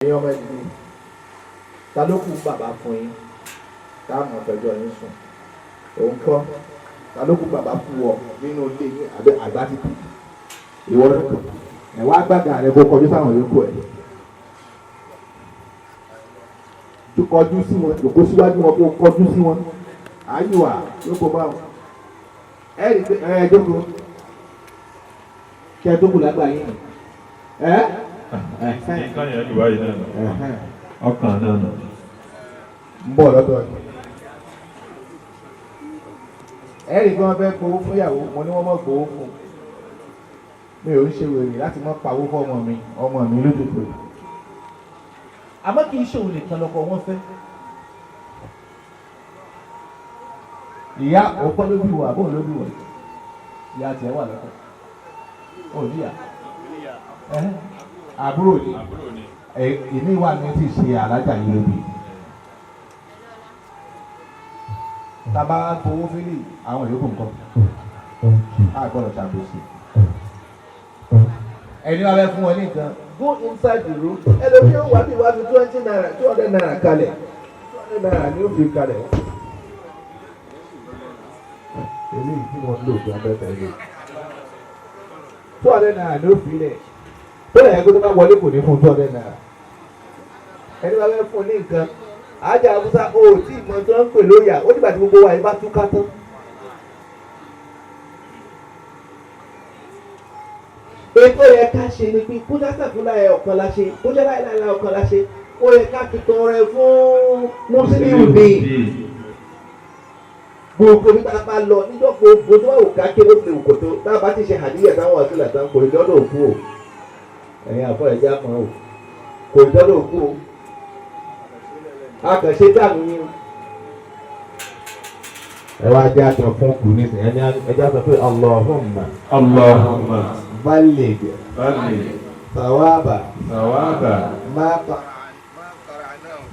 ẹ̀yin ọmọ ẹ̀dùn ta ló kú bàbá fún yín táwọn ọ̀fẹ́jọ́ yín sùn òun kọ́ ta ló kú bàbá fún ọ nínú ilé yín àbẹ àgbà ti kú ìwọ rẹ kù ẹ wá gbàgà rẹ kó kọjú sáwọn yòókù ẹ tó kọjú sí wọn yòókù síwájú wọn kó kọjú sí wọn àyùwà yòókù báwọn ẹ rí pé ẹ jókòó kí ẹ tó kù lágbà yín nǹkan yẹn lù wáyé náà ọkàn náà nù. ń bọ̀ lọ́dọ̀ yìí. ẹ̀rì kí wọ́n fẹ́ gbowó fún ìyàwó mo ní wọ́n mọ̀ gbowó fún mi ò ń ṣe wèrè láti mọ́ pawó fún ọmọ mi lójútó. àmọ́ kì í ṣòwò nìkan lọ́kọ wọn fẹ́. ìyá òpó ló bí wọ àbó ló bí wọ ìyá tiẹ̀ wà lọ́tọ̀ ò níyà àbúrò ni èmi wà ní ti ṣe alájà yìí lóbi tàbá fowó fílì àwọn yòókù nǹkan àgbọ̀dọ̀ ṣàbòsí ẹni wàá fẹ́ fún wọn ní nǹkan go inside the room ẹlòmí ó wà bí wàá fi 20 naira 200 naira kalẹ̀ 200 naira ni ó fi kalẹ̀ eléyìí tí wọ́n lò fún abẹ́tẹ̀ ilé 200 naira ni ó fi lẹ̀ bẹ́ẹ̀ ẹgbẹ́ tó bá wọlé kò ní fún 200 naira ẹni wàá fẹ́ fún ní nǹkan àjà àbúsá o tí ìmọ̀ tó ń pè lóyà ó nígbà tí gbogbo wa yìí bá túká tán. ètò yẹ ká ṣe ni pé kó já sàfúnà ẹ ọ̀kan la ṣe kó já láìláìlá ọ̀kan la ṣe ó yẹ ká fi tọrẹ fún Musiliu dé gbogbo nígbà bá lọ níjọ́ gbogbo tó wà wò ká kéré ó lè wò kò tó tá a bá ti ṣe àdíyẹ táwọn ọ̀sìn làtàn kò ní lọ́dọ̀ òkú o ẹ̀yin àfọ ẹ̀já kan o kò ní lọ́dọ̀ òkú o akànṣe dànù yín ẹ wá jẹ́ àtọ̀ fún kù ní sìn ẹni ẹjá sọ pé Allahumma balligh thawaba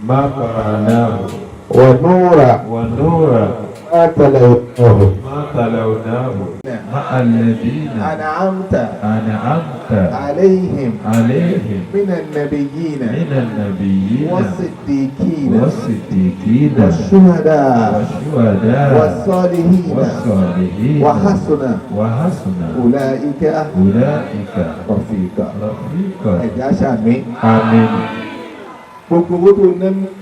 ma qara'nahu wa nura ما تلوناه مع الذين أنعمت عليهم من النبيين والصديقين والشهداء والصالحين وحسن أولئك رفيقا آمين gbogbo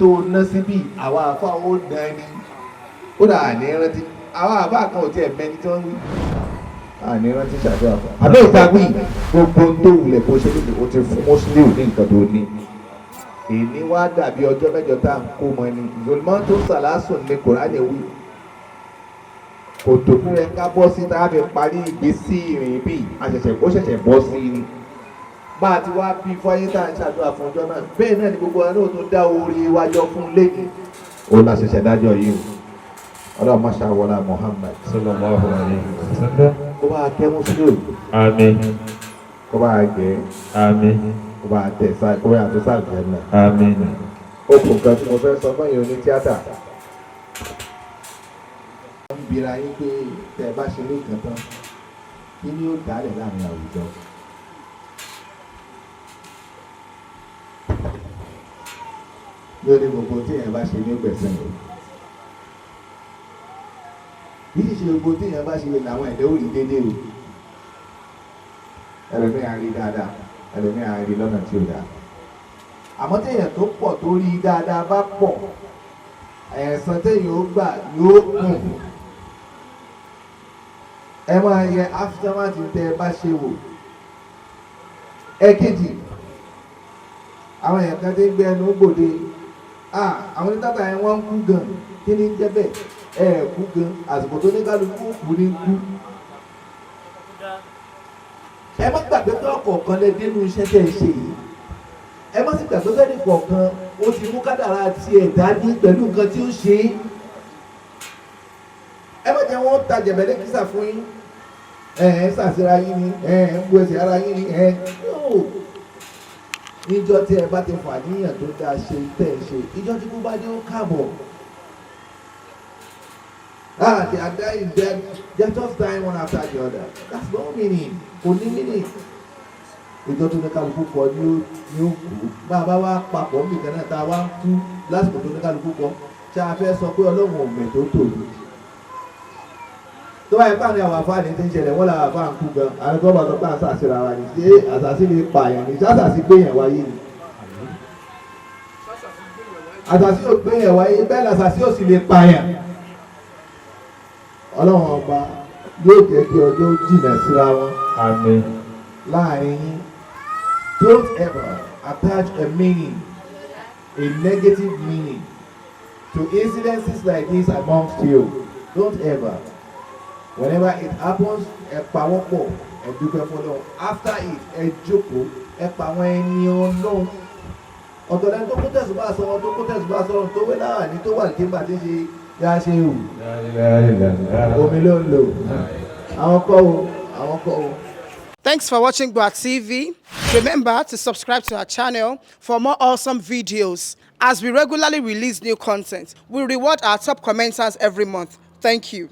tó ná síbí àwọn àfáwọ́ dání ó dà ní rántí àwọn àbá kan ò tiẹ̀ mẹ́ni tí wọ́n wí àní rántí ṣàdúrà fún abẹ́ ìtawí gbogbo tó wulẹ̀ kó ṣe lóde ó ti fún Musiliu ní nǹkan tó ní èmi wá dàbí ọjọ́ mẹ́jọ tá à ń kó mọ ẹni ìzòlùmọ́ tó sàlásùn ní Kùránì wí kò tó fún rẹ ká bọ́ sí tá a fi parí ìgbésí ìrìn bíi ó ṣẹ̀ṣẹ̀ bọ́ sí ni bá a ti wá bí fọyín tá à ń ṣàdúrà fún ọjọ́ náà bẹ́ẹ̀ náà ni gbogbo wa náà tó dá orí wájọ fún lẹ́yìn ó la ṣẹ̀ṣẹ̀ dájọ́ yìí o ọlọ́run masha wọlá Muhammad sallallahu alayhi wa sallam kó bá kẹ́ Musiliu àmín kó bá gẹ̀ àmín kó bá tẹ̀ sáà kó bá tẹ̀ sáà jẹ́ náà àmín. ó kù nǹkan tí mo fẹ́ sọ fún yín oní tíátà wọ́n ń bira yín pé tẹ̀ bá ṣe ní nǹkan tán kí ni ó dálẹ̀ láàrin àwùjọ. lórí gbogbo tí èèyàn bá ṣe ní gbẹ̀sẹ̀ rẹ̀ yìí ṣe gbogbo tí èèyàn bá ṣe lè làwọn ẹ̀dẹ́ òrì déédéé o ẹlòmíràn rí dáadáa ẹlòmíràn rí lọ́nà tí ó dáa àmọ́ téèyàn tó pọ̀ tó rí dáadáa bá pọ̀ ẹ̀san téèyàn ó gbà yóò kùn ẹ máa yẹ aftermath tẹ ẹ bá ṣe wò ẹ̀kejì àwọn èèyàn kan tí ń gbé ẹnu gbòde àwọn onítàtà yẹn wọ́n ń kú gan kí ni ń jẹ́ bẹ́ẹ̀ kú gan àsìkò tó ní kálukú kú ní kú. ẹ má gbàgbé pé ọ̀kọ̀ọ̀kan lè dénú iṣẹ́ tẹ̀ ṣe yìí ẹ má sì gbàgbé pé nìkọ̀ọ̀kan ó ti mú kádàrá tiẹ̀ dání pẹ̀lú nǹkan tí ó ṣe é. ẹ má jẹ́ wọ́n ta jẹ̀bẹ̀lẹ́ kísà fún yín ṣàṣírà yín ni ń bu ẹsẹ̀ ara yín ni yóò níjọ́ tí ẹ bá ti fà níyàn tó dáa ṣe tẹ̀ ṣe ìjọ́ tí kú bá dé ó káàbọ̀. They are dying dead. They are just dying one after the other. That's no meaning. Kò ní meaning. ìjọ tó ní kálukú kọ ní òkú bá a bá wá papọ̀ nìkan náà tá a wá ń kú lásìkò tó ní kálukú kọ tí a fẹ́ sọ pé ọlọ́run ò mẹ̀ tó tòlù tó báyìí pàdé àwọn afáàní tí ń ṣẹlẹ̀ wọ́n làwọn afáà ń kú gan àrùkọ́ bá sọ pé àṣàṣì ra wa ni ṣé àṣàṣì lè pààyàn ni ṣàṣàṣì gbéyàn wáyé ni àṣàṣì ò gbéyàn wáyé bẹ́ẹ̀ làṣàṣì ò sì lè pààyàn ọlọ́run ọba yóò jẹ́ kí ọjọ́ jìnnà síra wọn Àmín. láàrin yín. Don't ever attach a meaning, a negative meaning to incidences like this amongst you. Don't ever. Whenever it happens, ẹ pawọ́pọ̀, ẹ dúpẹ́ fọ́lọ́run. After it, ẹ jókòó, ẹ pa àwọn ẹni Ọlọ́run. Ọ̀tọ̀ lẹni tó kó tẹ̀sùbá sọ̀rọ̀ tó kó tẹ̀sùbá sọ̀rọ̀ tó wé láwà ní tó wà ní kébà tí ń ṣe yá ṣe hù. Omi ló ń lò. Àwọn kọ́ o, àwọn kọ́ o. Thanks for watching GboahTv. Remember to subscribe to our channel for more awesome videos. As we regularly release new content, we reward our top commenters every month. Thank you.